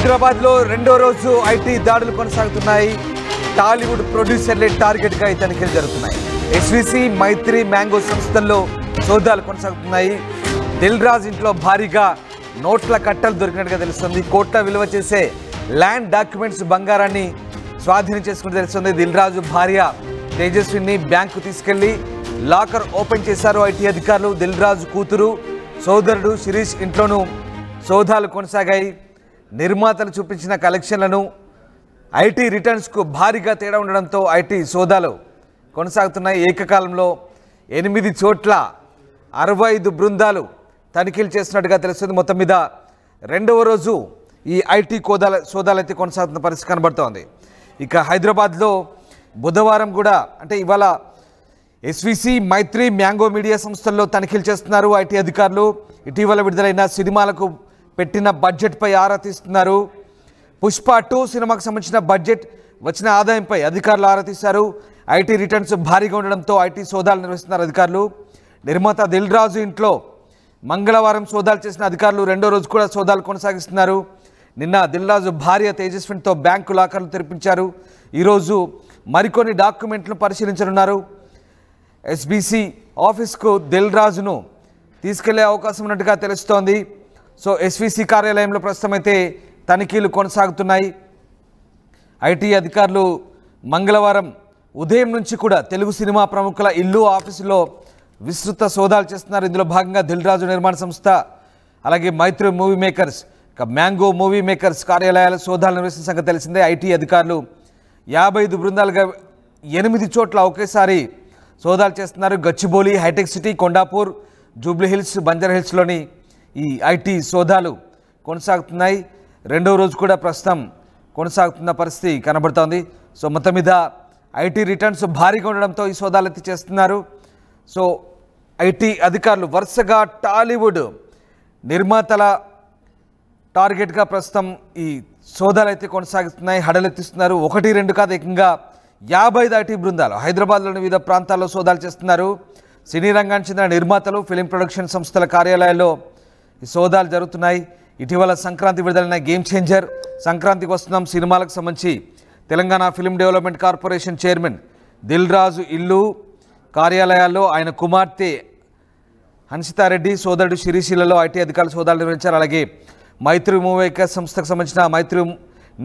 హైదరాబాద్ లో రెండో రోజు ఐటీ దాడులు కొనసాగుతున్నాయి. టాలీవుడ్ ప్రొడ్యూసర్లే టార్గెట్ గా తనిఖీలు జరుగుతున్నాయి. ఎస్విసి మైత్రి మ్యాంగో సంస్థల్లో సోదాలు కొనసాగుతున్నాయి. దిల్ రాజు ఇంట్లో భారీగా నోట్ల కట్టలు దొరికినట్టుగా తెలుస్తుంది. కోట్ల విలువ చేసే ల్యాండ్ డాక్యుమెంట్స్ బంగారాన్ని స్వాధీనం చేసుకుని తెలుస్తుంది. దిల్ రాజు భార్య తేజస్విని బ్యాంకు తీసుకెళ్లి లాకర్ ఓపెన్ చేశారు ఐటీ అధికారులు. దిల్ రాజు కూతురు సోదరుడు శిరీష్ ఇంట్లోనూ సోదాలు కొనసాగాయి. నిర్మాతలు చూపించిన కలెక్షన్లను ఐటీ రిటర్న్స్కు భారీగా తేడా ఉండడంతో ఐటీ సోదాలు కొనసాగుతున్నాయి. ఏకకాలంలో 8 చోట్ల 65 బృందాలు తనిఖీలు చేస్తున్నట్టుగా తెలుస్తుంది. మొత్తం మీద రెండవ రోజు ఈ ఐటీ సోదాలు అయితే కొనసాగుతున్న పరిస్థితి కనబడుతోంది. ఇక హైదరాబాద్లో బుధవారం కూడా అంటే ఇవాళ ఎస్విసి మైత్రి మ్యాంగో మీడియా సంస్థల్లో తనిఖీలు చేస్తున్నారు ఐటీ అధికారులు. ఇటీవల విడుదలైన సినిమాలకు పెట్టిన బడ్జెట్పై ఆరా తీస్తున్నారు. పుష్ప 2 సినిమాకు సంబంధించిన బడ్జెట్ వచ్చిన ఆదాయంపై అధికారులు ఆరా తీశారు. ఐటీ రిటర్న్స్ భారీగా ఉండడంతో ఐటీ సోదాలు నిర్వహిస్తున్నారు అధికారులు. నిర్మాత దిల్ రాజు ఇంట్లో మంగళవారం సోదాలు చేసిన అధికారులు రెండో రోజు కూడా సోదాలు కొనసాగిస్తున్నారు. నిన్న దిల్ రాజు భార్య తేజస్వినితో బ్యాంకు లాకర్లు తెరిపించారు. ఈరోజు మరికొన్ని డాక్యుమెంట్లను పరిశీలించనున్నారు. ఎస్బీసీ ఆఫీస్కు దిల్ రాజును తీసుకెళ్లే అవకాశం ఉన్నట్టుగా తెలుస్తోంది. సో ఎస్విసి కార్యాలయంలో ప్రస్తుతం అయితే తనిఖీలు కొనసాగుతున్నాయి. ఐటీ అధికారులు మంగళవారం ఉదయం నుంచి కూడా తెలుగు సినిమా ప్రముఖుల ఇల్లు ఆఫీసులో విస్తృత సోదాలు చేస్తున్నారు. ఇందులో భాగంగా దిల్ రాజు నిర్మాణ సంస్థ అలాగే Mythri movie makers mango movie makers కార్యాలయాల సోదాలు నిర్వహిస్తున్న సంగతి తెలిసిందే. ఐటీ అధికారులు 55 బృందాలుగా 8 చోట్ల ఒకేసారి సోదాలు చేస్తున్నారు. Gachibowli, Hitech City, Kondapur, Jubilee Hills, Banjara హిల్స్లోని ఈ ఐటీ సోదాలు కొనసాగుతున్నాయి. రెండో రోజు కూడా ప్రస్తుతం కొనసాగుతున్న పరిస్థితి కనబడుతోంది. సో మొత్తం మీద ఐటీ రిటర్న్స్ భారీగా ఉండడంతో ఈ సోదాలు ఎత్తి చేస్తున్నారు. సో ఐటీ అధికారులు వరుసగా టాలీవుడ్ నిర్మాతల టార్గెట్గా ప్రస్తుతం ఈ సోదాలు అయితే కొనసాగుతున్నాయి, హడలెత్తిస్తున్నారు. 1-2 కాదు, ఏకంగా 55 ఐటీ బృందాలు హైదరాబాద్లోని వివిధ ప్రాంతాల్లో సోదాలు చేస్తున్నారు. సినీ రంగానికి చెందిన నిర్మాతలు, ఫిలిం ప్రొడక్షన్ సంస్థల కార్యాలయాల్లో ఈ సోదాలు జరుగుతున్నాయి. ఇటీవల సంక్రాంతి విడుదలైన గేమ్ చేంజర్, సంక్రాంతికి వస్తున్నాం సినిమాలకు సంబంధించి Telangana film development corporation chairman Dil Raju ఇల్లు కార్యాలయాల్లో ఆయన కుమార్తె హన్సితారెడ్డి, సోదరుడు శిరీషిలలో ఐటీ అధికారులు సోదాలు నిర్వహించారు. అలాగే మైత్రి మూవీ మేకర్స్ సంస్థకు సంబంధించిన మైత్రి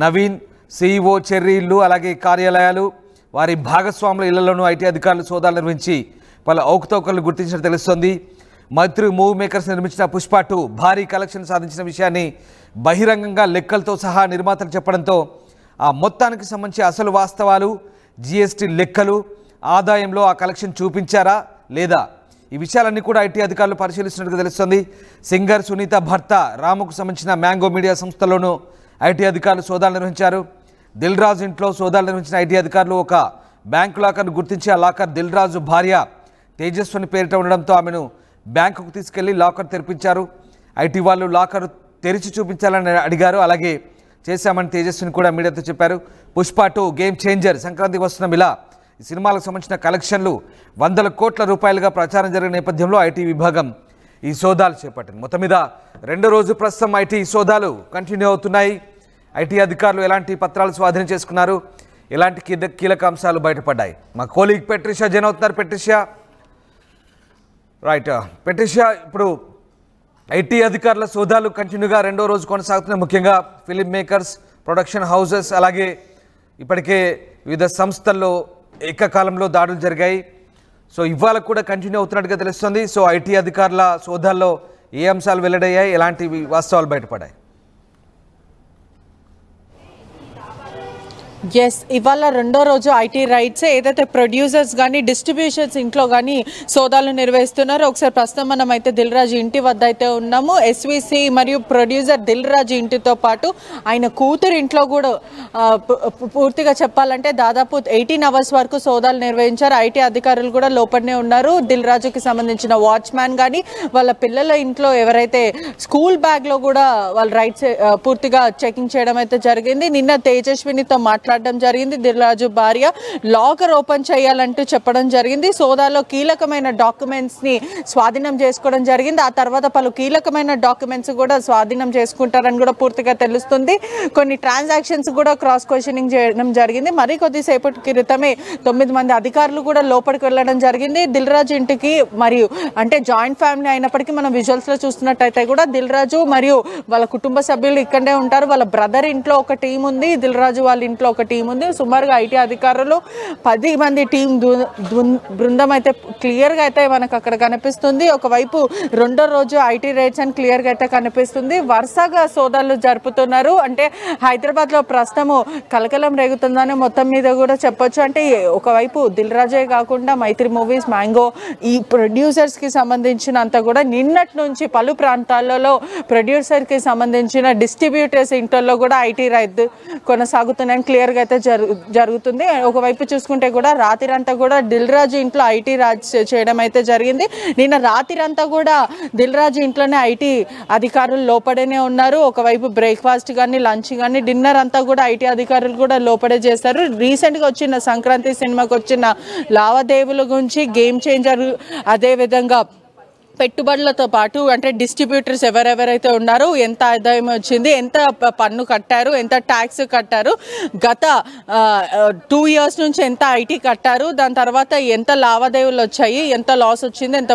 నవీన్ సిఇఓ చెర్రీ ఇల్లు అలాగే కార్యాలయాలు వారి భాగస్వాముల ఇళ్లలోనూ ఐటీ అధికారులు సోదాలు నిర్వహించి పలు అవకతవకలను గుర్తించినట్టు తెలుస్తోంది. మైత్రి మూవీ మేకర్స్ నిర్మించిన పుష్ప 2 భారీ కలెక్షన్ సాధించిన విషయాన్ని బహిరంగంగా లెక్కలతో సహా నిర్మాతలు చెప్పడంతో ఆ మొత్తానికి సంబంధించి అసలు వాస్తవాలు, జీఎస్టీ లెక్కలు, ఆదాయంలో ఆ కలెక్షన్ చూపించారా లేదా ఈ విషయాలన్నీ కూడా ఐటీ అధికారులు పరిశీలిస్తున్నట్టుగా తెలుస్తుంది. సింగర్ సునీత భర్త రాముకు సంబంధించిన మ్యాంగో మీడియా సంస్థలోనూ ఐటీ అధికారులు సోదాలు నిర్వహించారు. దిల్ రాజు ఇంట్లో సోదాలు నిర్వహించిన ఐటీ అధికారులు ఒక బ్యాంకు లాకర్ను గుర్తించి ఆ లాకర్ దిల్ రాజు భార్య తేజస్విని పేరిట ఉండడంతో ఆమెను బ్యాంకుకు తీసుకెళ్లి లాకర్ తెరిపించారు. ఐటీ వాళ్ళు లాకర్ తెరిచి చూపించాలని అడిగారు. అలాగే చేశామని తేజస్విని కూడా మీడియాతో చెప్పారు. పుష్ప 2 గేమ్ చేంజర్, సంక్రాంతికి వస్తున్న ఇలా ఈ సినిమాలకు సంబంధించిన కలెక్షన్లు 100 కోట్ల రూపాయలుగా ప్రచారం జరిగిన నేపథ్యంలో ఐటీ విభాగం ఈ సోదాలు చేపట్టింది. మొత్తం మీద రెండో రోజు ప్రస్తుతం ఐటీ సోదాలు కంటిన్యూ అవుతున్నాయి. ఐటీ అధికారులు ఎలాంటి పత్రాలు స్వాధీనం చేసుకున్నారు, ఎలాంటి కీలక అంశాలు బయటపడ్డాయి. మా కోలీగ్ పెట్రిషియా జైన్ అవుతున్నారు. పెట్రిషియా, రైట్ పెట్రిషియా, ఇప్పుడు ఐటీ అధికారుల సోదాలు కంటిన్యూగా రెండో రోజు కొనసాగుతున్నాయి. ముఖ్యంగా ఫిలిం మేకర్స్, ప్రొడక్షన్ హౌసెస్ అలాగే ఇప్పటికే వివిధ సంస్థల్లో ఏకకాలంలో దాడులు జరిగాయి. సో ఇవాళ కూడా కంటిన్యూ అవుతున్నట్టుగా తెలుస్తుంది. సో ఐటీ అధికారుల సోదాల్లో ఏ అంశాలు వెల్లడయ్యాయి, ఎలాంటి వాస్తవాలు బయటపడ్డాయి? ఎస్, ఇవాళ రెండో రోజు ఐటీ రైట్స్ ఏదైతే ప్రొడ్యూసర్స్ కానీ డిస్ట్రిబ్యూషన్స్ ఇంట్లో కానీ సోదాలు నిర్వహిస్తున్నారో ఒకసారి ప్రస్తుతం మనం అయితే దిల్ రాజు ఇంటి వద్ద అయితే ఉన్నాము. ఎస్విసి మరియు ప్రొడ్యూసర్ దిల్ రాజు ఇంటితో పాటు ఆయన కూతురు ఇంట్లో కూడా పూర్తిగా చెప్పాలంటే దాదాపు 18 అవర్స్ వరకు సోదాలు నిర్వహించారు. ఐటీ అధికారులు కూడా లోపలనే ఉన్నారు. దిల్ రాజుకి సంబంధించిన వాచ్మ్యాన్ కానీ వాళ్ళ పిల్లల ఇంట్లో ఎవరైతే స్కూల్ బ్యాగ్లో కూడా వాళ్ళ రైట్స్ పూర్తిగా చెకింగ్ చేయడం అయితే జరిగింది. నిన్న తేజస్వినితో మాట్లాడుతూ మాట్లాడడం జరిగింది. దిల్ రాజు భార్య లాకర్ ఓపెన్ చేయాలంటూ చెప్పడం జరిగింది. సోదాలో కీలకమైన డాక్యుమెంట్స్ ని స్వాధీనం చేసుకోవడం జరిగింది. ఆ తర్వాత పలు కీలకమైన డాక్యుమెంట్స్ కూడా స్వాధీనం చేసుకుంటారని కూడా పూర్తిగా తెలుస్తుంది. కొన్ని ట్రాన్సాక్షన్స్ కూడా క్రాస్ క్వశ్చనింగ్ చేయడం జరిగింది. మరి కొద్దిసేపటి క్రితమే 9 మంది అధికారులు కూడా లోపలికి వెళ్ళడం జరిగింది దిల్ రాజు ఇంటికి. మరియు అంటే జాయింట్ ఫ్యామిలీ అయినప్పటికీ మనం విజువల్స్ లో చూస్తున్నట్టయితే కూడా దిల్ రాజు మరియు వాళ్ళ కుటుంబ సభ్యులు ఇక్కడే ఉంటారు. వాళ్ళ బ్రదర్ ఇంట్లో ఒక టీం ఉంది, దిల్ రాజు వాళ్ళ ఇంట్లో ఒక టీం ఉంది. సుమారుగా ఐటీ అధికారులు 10 మంది టీం బృందం అయితే క్లియర్ గా అయితే మనకు అక్కడ కనిపిస్తుంది. ఒకవైపు రెండో రోజు ఐటీ రైడ్స్ అని క్లియర్ గా అయితే కనిపిస్తుంది. వరుసగా సోదాలు జరుపుతున్నారు. అంటే హైదరాబాద్ లో ప్రస్తుతము కలకలం రేగుతుందని మొత్తం మీద కూడా చెప్పొచ్చు. అంటే ఒకవైపు దిల్ రాజే కాకుండా మైత్రి మూవీస్, మ్యాంగో ఈ ప్రొడ్యూసర్స్ కి సంబంధించినంత కూడా నిన్నటి నుంచి పలు ప్రాంతాలలో ప్రొడ్యూసర్ కి సంబంధించిన డిస్ట్రిబ్యూటర్స్ ఇంట్లో కూడా ఐటీ రైడ్ కొనసాగుతున్నాయని క్లియర్ గా అయితే జరుగుతుంది. ఒకవైపు చూసుకుంటే కూడా రాత్రంతా కూడా దిల్ రాజు ఇంట్లో ఐటీ రాజ్ చేయడం అయితే జరిగింది. నిన్న రాత్రంతా కూడా దిల్ రాజు ఇంట్లోనే ఐటీ అధికారులు లోపడనే ఉన్నారు. ఒకవైపు బ్రేక్ఫాస్ట్ కానీ, లంచ్ కానీ, డిన్నర్ అంతా కూడా ఐటీ అధికారులు కూడా లోపడే చేస్తారు. రీసెంట్ గా వచ్చిన సంక్రాంతి సినిమాకి వచ్చిన లావాదేవీల గురించి, గేమ్ చేంజర్, అదే విధంగా పెట్టుబడులతో పాటు అంటే డిస్ట్రిబ్యూటర్స్ ఎవరెవరైతే ఉన్నారో ఎంత ఆదాయం వచ్చింది, ఎంత పన్ను కట్టారు, ఎంత ట్యాక్స్ కట్టారు, గత 2 years నుంచి ఎంత ఐటీ కట్టారు, దాని తర్వాత ఎంత లావాదేవీలు వచ్చాయి, ఎంత లాస్ వచ్చింది, ఎంత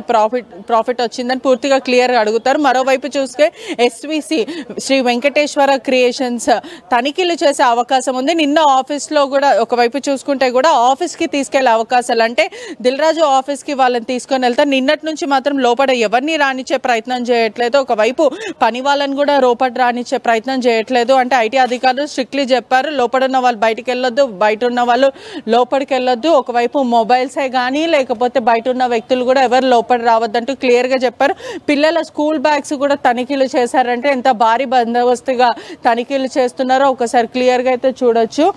ప్రాఫిట్ వచ్చిందని పూర్తిగా క్లియర్గా అడుగుతారు. మరోవైపు చూస్తే ఎస్విసి శ్రీ వెంకటేశ్వర క్రియేషన్స్ తనిఖీలు చేసే అవకాశం ఉంది. నిన్న ఆఫీస్లో కూడా ఒకవైపు చూసుకుంటే కూడా ఆఫీస్కి తీసుకెళ్లే అవకాశాలు, అంటే దిల్ రాజు ఆఫీస్కి వాళ్ళని తీసుకొని వెళ్తారు. నిన్నటి నుంచి మాత్రం లోపల ఎవరిని రానిచ్చే ప్రయత్నం చేయట్లేదు. ఒకవైపు పని వాళ్ళని కూడా లోపల రానిచ్చే ప్రయత్నం చేయట్లేదు. అంటే ఐటీ అధికారులు స్ట్రిక్ట్లీ చెప్పారు, లోపల ఉన్న వాళ్ళు బయటికి వెళ్ళొద్దు, బయట ఉన్న వాళ్ళు లోపలికి వెళ్ళొద్దు. ఒకవైపు మొబైల్సే కానీ లేకపోతే బయట ఉన్న వ్యక్తులు కూడా ఎవరు లోపల రావద్దంటూ క్లియర్గా చెప్పారు. పిల్లల స్కూల్ బ్యాగ్స్ కూడా తనిఖీలు చేశారంటే ఎంత భారీ బందోబస్తుగా తనిఖీలు చేస్తున్నారో ఒకసారి క్లియర్గా అయితే చూడొచ్చు.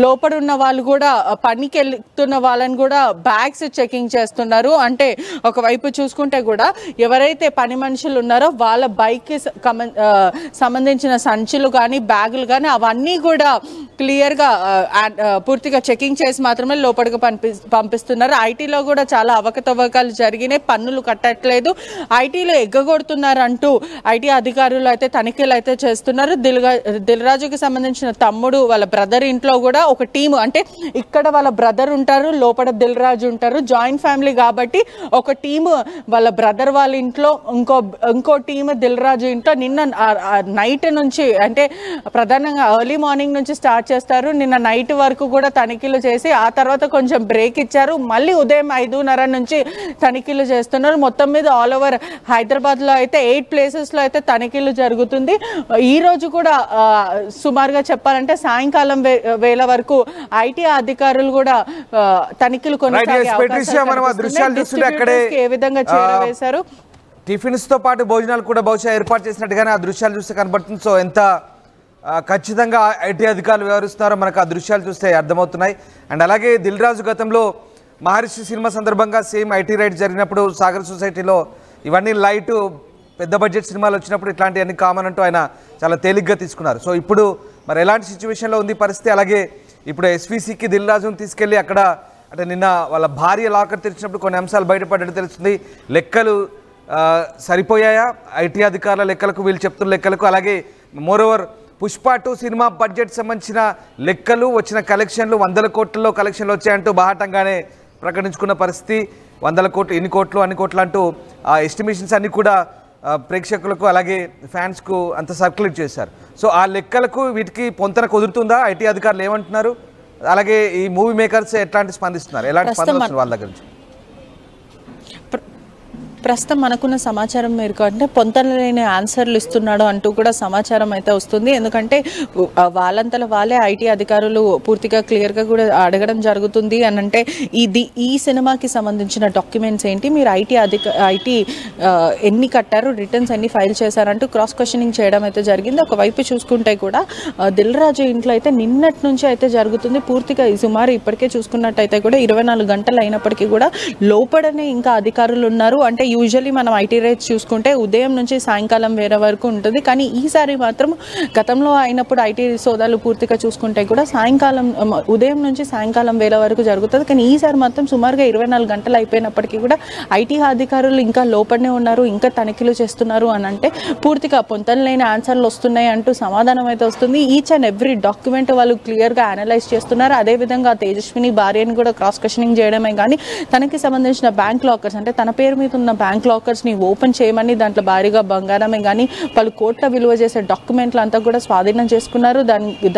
లోపల ఉన్న వాళ్ళు కూడా పనికి వెళ్తున్న వాళ్ళని కూడా బ్యాగ్స్ చెకింగ్ చేస్తున్నారు. అంటే ఒకవైపు చూసుకుంటే కూడా ఎవరైతే పని మనుషులు ఉన్నారో వాళ్ళ బైక్కి సంబంధించిన సంచులు కానీ, బ్యాగులు కానీ అవన్నీ కూడా క్లియర్గా పూర్తిగా చెకింగ్ చేసి మాత్రమే లోపలికి పంపిస్తున్నారు. ఐటీలో కూడా చాలా అవకతవకలు జరిగినాయి, పన్నులు కట్టట్లేదు, ఐటీలో ఎగ్గగొడుతున్నారు అంటూ ఐటీ అధికారులు అయితే తనిఖీలు అయితే చేస్తున్నారు. దిల్ రాజుకి సంబంధించిన తమ్ముడు వాళ్ళ బ్రదర్ ఇంట్లో కూడా ఒక టీము, అంటే ఇక్కడ వాళ్ళ బ్రదర్ ఉంటారు, లోపల దిల్ రాజు ఉంటారు, జాయింట్ ఫ్యామిలీ కాబట్టి ఒక టీము వాళ్ళ బ్రదర్ వాళ్ళ ఇంట్లో, ఇంకో టీమ్ దిల్ రాజు ఇంట్లో. నిన్న నైట్ నుంచి అంటే ప్రధానంగా ఎర్లీ మార్నింగ్ నుంచి స్టార్ట్ చేస్తారు. నిన్న నైట్ వరకు కూడా తనిఖీలు చేసి ఆ తర్వాత కొంచెం బ్రేక్ ఇచ్చారు. మళ్ళీ ఉదయం 5:30 నుంచి తనిఖీలు చేస్తున్నారు. మొత్తం మీద ఆల్ ఓవర్ హైదరాబాద్ లో అయితే 8 places లో అయితే తనిఖీలు జరుగుతుంది. ఈ రోజు కూడా సుమారుగా చెప్పాలంటే సాయంకాలం వేళ వరకు ఐటీ అధికారులు కూడా తనిఖీలు కొనసాగే ఏ విధంగా చేరవేశారు. టిఫిన్స్ తో పాటు భోజనాలు కూడా బహుశా ఏర్పాటు చేసినట్టుగానే ఆ దృశ్యాలు చూస్తే కనబడుతుంది. సో ఎంత ఖచ్చితంగా ఐటీ అధికారులు వ్యవహరిస్తున్నారో మనకు ఆ దృశ్యాలు చూస్తే అర్థమవుతున్నాయి. అండ్ అలాగే దిల్ రాజు గతంలో మహర్షి సినిమా సందర్భంగా సేమ్ ఐటీ రైడ్ జరిగినప్పుడు సాగర్ సొసైటీలో ఇవన్నీ లైట్ పెద్ద బడ్జెట్ సినిమాలు వచ్చినప్పుడు ఇట్లాంటివన్నీ కామన్ అంటూ ఆయన చాలా తేలిగ్గా తీసుకున్నారు. సో ఇప్పుడు మరి ఎలాంటి సిచ్యువేషన్లో ఉంది పరిస్థితి? అలాగే ఇప్పుడు ఎస్విసికి దిల్ రాజును తీసుకెళ్ళి అక్కడ అంటే నిన్న వాళ్ళ భార్య లాకర్ తెరిచినప్పుడు కొన్ని అంశాలు బయటపడ్డట్టు తెలుస్తుంది. లెక్కలు సరిపోయాయా ఐటీ అధికారుల లెక్కలకు, వీళ్ళు చెప్తున్న లెక్కలకు? అలాగే మోరోవర్ పుష్ప 2 సినిమా బడ్జెట్ సంబంధించిన లెక్కలు, వచ్చిన కలెక్షన్లు 100 కోట్లలో కలెక్షన్లు వచ్చాయంటూ బాహాటంగానే ప్రకటించుకున్న పరిస్థితి. 100 కోట్లు, ఎన్ని కోట్లు, అన్ని కోట్లు అంటూ ఆ ఎస్టిమేషన్స్ అన్నీ కూడా ప్రేక్షకులకు అలాగే ఫ్యాన్స్కు అంత సర్క్యులేట్ చేశారు. సో ఆ లెక్కలకు వీటికి పొంతన కుదురుతుందా? ఐటీ అధికారులు ఏమంటున్నారు? అలాగే ఈ మూవీ మేకర్స్ ఎట్లాంటి స్పందిస్తున్నారు, ఎలాంటి స్పందన వాళ్ళ దగ్గర నుంచి? ప్రస్తుతం మనకున్న సమాచారం మేరకు అంటే పొంతనలేని ఆన్సర్లు ఇస్తున్నాడు అంటూ కూడా సమాచారం అయితే వస్తుంది. ఎందుకంటే వాళ్ళంతలో వాళ్ళే ఐటీ అధికారులు పూర్తిగా క్లియర్గా కూడా అడగడం జరుగుతుంది అని అంటే ఈ సినిమాకి సంబంధించిన డాక్యుమెంట్స్ ఏంటి, మీరు ఐటీ ఎన్ని కట్టారు, రిటర్న్స్ ఎన్ని ఫైల్ చేశారంటూ క్రాస్ క్వశ్చనింగ్ చేయడం అయితే జరిగింది. ఒకవైపు చూసుకుంటే కూడా దిల్ రాజు ఇంట్లో అయితే నిన్నటి నుంచి అయితే జరుగుతుంది. పూర్తిగా సుమారు ఇప్పటికే చూసుకున్నట్టయితే కూడా 24 గంటలు అయినప్పటికీ కూడా లోపడనే ఇంకా అధికారులు ఉన్నారు. అంటే యూజువల్లీ మనం ఐటీ రైట్స్ చూసుకుంటే ఉదయం నుంచి సాయంకాలం వేరే వరకు ఉంటుంది. కానీ ఈసారి మాత్రం గతంలో అయినప్పుడు ఐటీ సోదాలు పూర్తిగా చూసుకుంటే కూడా ఉదయం నుంచి సాయంకాలం వేళ వరకు జరుగుతుంది. కానీ ఈసారి మాత్రం సుమారుగా 24 గంటలు అయిపోయినప్పటికీ కూడా ఐటీ అధికారులు ఇంకా లోపలనే ఉన్నారు, ఇంకా తనిఖీలు చేస్తున్నారు అని అంటే పూర్తిగా పొంతనలేని ఆన్సర్లు వస్తున్నాయి అంటూ సమాధానం అయితే వస్తుంది. ఈచ్ అండ్ ఎవ్రీ డాక్యుమెంట్ వాళ్ళు క్లియర్గా అనలైజ్ చేస్తున్నారు. అదేవిధంగా తేజస్విని భార్యని కూడా క్రాస్ క్వశ్చనింగ్ చేయడమే కానీ తనకి సంబంధించిన బ్యాంక్ లాకర్స్ అంటే తన పేరు మీద ఉన్న బ్యాంక్ లాకర్స్ని ఓపెన్ చేయమని దాంట్లో భారీగా బంగారమే కానీ పలు కోట్ల విలువ చేసే డాక్యుమెంట్లు అంతా కూడా స్వాధీనం చేసుకున్నారు.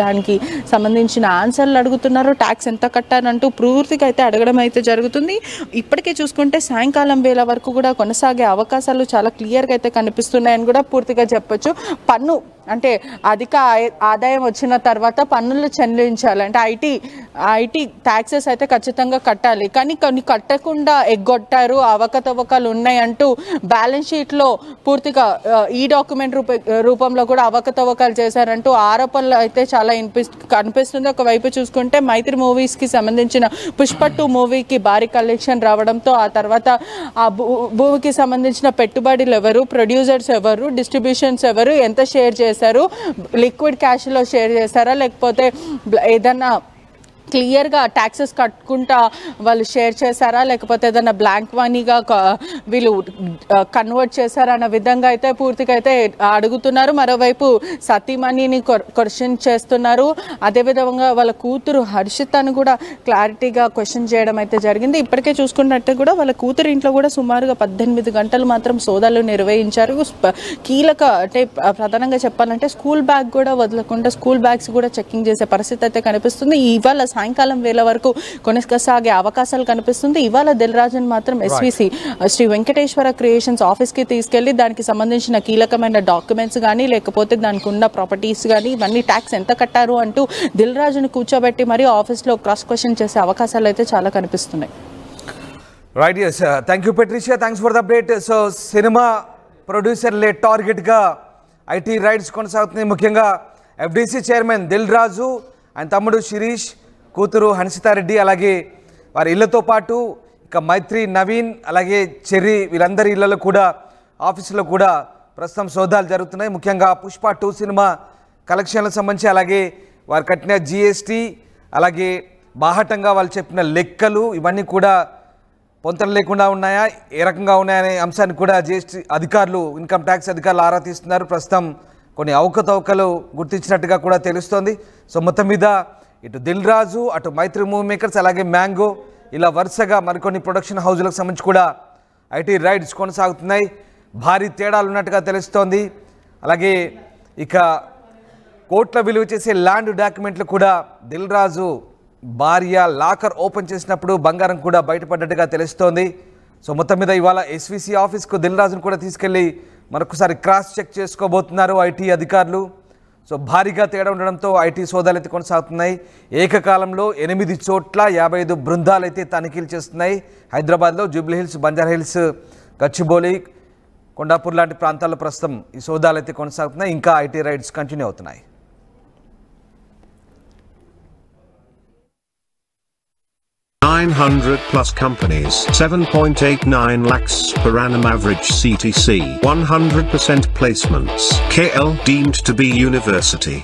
దానికి సంబంధించిన ఆన్సర్లు అడుగుతున్నారు. ట్యాక్స్ ఎంత కట్టారంటూ పూర్తిగా అయితే అడగడం అయితే జరుగుతుంది. ఇప్పటికే చూసుకుంటే సాయంకాలం వేళ వరకు కూడా కొనసాగే అవకాశాలు చాలా క్లియర్గా అయితే కనిపిస్తున్నాయని కూడా పూర్తిగా చెప్పొచ్చు. పన్ను అంటే అధిక ఆదాయం వచ్చిన తర్వాత పన్నులు చెల్లించాలి అంటే ఐటీ ట్యాక్సెస్ అయితే ఖచ్చితంగా కట్టాలి. కానీ కొన్ని కట్టకుండా ఎగ్గొట్టారు, అవకతవకలు ఉన్నాయంటూ బ్యాలెన్స్ షీట్లో పూర్తిగా ఈ డాక్యుమెంట్ రూపంలో కూడా అవకతవకలు చేశారంటూ ఆరోపణలు అయితే చాలా కనిపిస్తుంది. ఒకవైపు చూసుకుంటే మైత్రి మూవీస్కి సంబంధించిన పుష్ప 2 మూవీకి భారీ కలెక్షన్ రావడంతో ఆ తర్వాత ఆ భూమికి సంబంధించిన పెట్టుబడులు ఎవరు, ప్రొడ్యూసర్స్ ఎవరు, డిస్ట్రిబ్యూషన్స్ ఎవరు, ఎంత షేర్ చేశారు, లిక్విడ్ క్యాష్లో షేర్ చేశారా లేకపోతే ఏదన్నా క్లియర్గా ట్యాక్సెస్ కట్టుకుంటా వాళ్ళు షేర్ చేశారా లేకపోతే ఏదైనా బ్లాంక్ మనీగా వీళ్ళు కన్వర్ట్ చేశారా అన్న విధంగా అయితే పూర్తిగా అయితే అడుగుతున్నారు. మరోవైపు సతీమణిని క్వశ్చన్ చేస్తున్నారు. అదేవిధంగా వాళ్ళ కూతురు హర్షితను కూడా క్లారిటీగా క్వశ్చన్ చేయడం అయితే జరిగింది. ఇప్పటికే చూసుకున్నట్టు కూడా వాళ్ళ కూతురు ఇంట్లో కూడా సుమారుగా 18 గంటలు మాత్రం సోదాలు నిర్వహించారు. కీలక అంటే ప్రధానంగా చెప్పాలంటే స్కూల్ బ్యాగ్ కూడా వదలకుండా స్కూల్ బ్యాగ్స్ కూడా చెకింగ్ చేసే పరిస్థితి అయితే కనిపిస్తుంది. ఇవాళ సాయంకాలం వేళ వరకు కొనసాగే అవకాశాలు కనిపిస్తుంది. ఇవాళ దిల్ రాజుని మాత్రం ఎస్విసి శ్రీ వెంకటేశ్వర క్రియేషన్స్ ఆఫీస్కి తీసుకెళ్లి దానికి సంబంధించిన కీలకమైన డాక్యుమెంట్స్ కానీ లేకపోతే దానికి ఉన్న ప్రాపర్టీస్ కానీ ఇవన్నీ ట్యాక్స్ ఎంత కట్టారు అంటూ దిల్ రాజుని కూర్చోబెట్టి మరి ఆఫీస్లో క్రాస్ క్వశ్చన్ చేసే అవకాశాలు అయితే చాలా కనిపిస్తున్నాయి. Right, yes, thank you Patricia, thanks for the update. So cinema ప్రొడ్యూసర్లే టార్గెట్గా ఐటీ రైట్స్ కొనసాగుతుంది. ముఖ్యంగా ఎఫ్డీసీ చైర్మన్ దిల్ రాజు, ఆయన తమ్ముడు శిరీష్, కూతురు హన్సితారెడ్డి, అలాగే వారి ఇళ్లతో పాటు ఇక మైత్రి, నవీన్, అలాగే చెర్రీ వీళ్ళందరి ఇళ్లలో కూడా ఆఫీసులో కూడా ప్రస్తుతం సోదాలు జరుగుతున్నాయి. ముఖ్యంగా పుష్ప 2 సినిమా కలెక్షన్లకు సంబంధించి అలాగే వారు కట్టిన జీఎస్టీ అలాగే బాహటంగా వాళ్ళు చెప్పిన లెక్కలు ఇవన్నీ కూడా పొంతన లేకుండా ఉన్నాయా, ఏ రకంగా ఉన్నాయనే అంశాన్ని కూడా జీఎస్టీ అధికారులు, ఇన్కమ్ ట్యాక్స్ అధికారులు ఆరా తీస్తున్నారు. ప్రస్తుతం కొన్ని అవకతవకలు గుర్తించినట్టుగా కూడా తెలుస్తోంది. సో మొత్తం మీద ఇటు దిల్ రాజు, అటు మైత్రి మూవీ మేకర్స్, అలాగే మ్యాంగో ఇలా వరుసగా మరికొన్ని ప్రొడక్షన్ హౌజులకు సంబంధించి కూడా ఐటీ రైడ్స్ కొనసాగుతున్నాయి. భారీ తేడాలు ఉన్నట్టుగా తెలుస్తోంది. అలాగే ఇక కోట్ల విలువ చేసే ల్యాండ్ డాక్యుమెంట్లు కూడా దిల్ రాజు భార్య లాకర్ ఓపెన్ చేసినప్పుడు బంగారం కూడా బయటపడ్డట్టుగా తెలుస్తోంది. సో మొత్తం మీద ఇవాళ ఎస్విసి ఆఫీస్కు దిల్ రాజును కూడా తీసుకెళ్లి మరొకసారి క్రాస్ చెక్ చేసుకోబోతున్నారు ఐటీ అధికారులు. సో భారీగా తేడా ఉండడంతో ఐటీ సోదాలు అయితే కొనసాగుతున్నాయి. ఏకకాలంలో 8 చోట్ల 55 బృందాలు అయితే తనిఖీలు చేస్తున్నాయి. హైదరాబాద్లో జూబ్లీహిల్స్, బంజారాహిల్స్, గచ్చిబౌలి, కొండాపూర్ లాంటి ప్రాంతాల్లో ప్రస్తుతం ఈ సోదాలు అయితే కొనసాగుతున్నాయి. ఇంకా ఐటీ రైడ్స్ కంటిన్యూ అవుతున్నాయి. 900 plus companies, 7.89 lakhs per annum average CTC, 100% placements, KL deemed to be university.